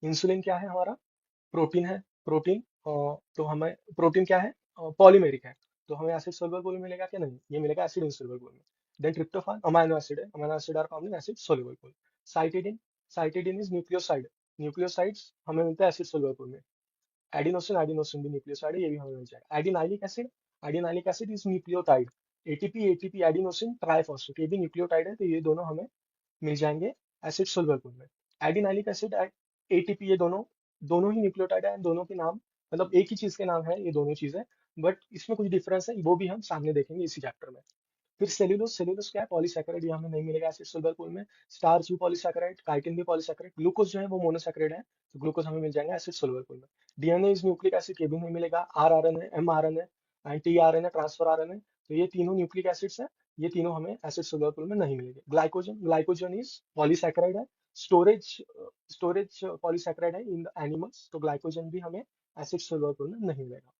Insulin क्या है हमारा? प्रोटीन है। प्रोटीन तो हमें प्रोटीन क्या है? पॉलीमेरिक है। तो हमें एसिड सोल्यूबल पुल मिलेगा क्या? नहीं, ये मिलेगा एसिड इंसोल्यूबल पुल में। देन ट्रिप्टोफान अमाइनो एसिड है, amino acid are found in acid soluble pool. Cytidine, cytidine is nucleoside, nucleosides हमें मिलता है एसिड सोल्यूबल पुल में। एडिनोसिन, एडिनोसिन भी न्यूक्लियोसाइड है, ये भी हमें मिल जाएगा। Adenylic acid, adenylic acid is nucleotide. ATP, ATP adenosine triphosphate, ये भी न्यूक्लियोटाइड है, तो ये दोनों हमें मिल जाएंगे एसिड सोल्यूबल पुल में। एडिनाइलिक एसिड, एटीपी, ये दोनों दोनों ही न्यूक्लियोटाइड है, दोनों के नाम मतलब एक ही चीज के नाम है ये दोनों चीजें, बट इसमें कुछ डिफरेंस है, वो भी हम सामने देखेंगे इसी चैप्टर में। फिर सेल्यूलोज, सेल्यूलोज क्या है? पॉलीसैकेराइड, ये हमें नहीं मिलेगा एसिड सॉल्युबल पूल में। स्टार्च भी पॉलीसैकेराइड, काइटिन भी पॉलीसैकेराइड। ग्लूकोज जो है वो मोनोसैकेराइड है, तो ग्लूकोज हमें मिल जाएगा एसिड सॉल्युबल पूल में। डीएनए इज न्यूक्लिक एसिड, ये भी नहीं मिलेगा। R R N A, M R N A and T R N A, transfer R N A, तो ये तीनों न्यूक्लिक एसिड्स हैं, ये तीनों हमें एसिड सॉल्युबल पूल में नहीं मिलेंगे। ग्लाइकोजन, ग्लाइकोजन इज पॉलीसैकेराइड है, स्टोरेज स्टोरेज पॉलीसैकेराइड है इन द एनिमल्स, तो ग्लाइकोजन भी हमें एसिड सॉल्युबल पूल में नहीं मिलेगा।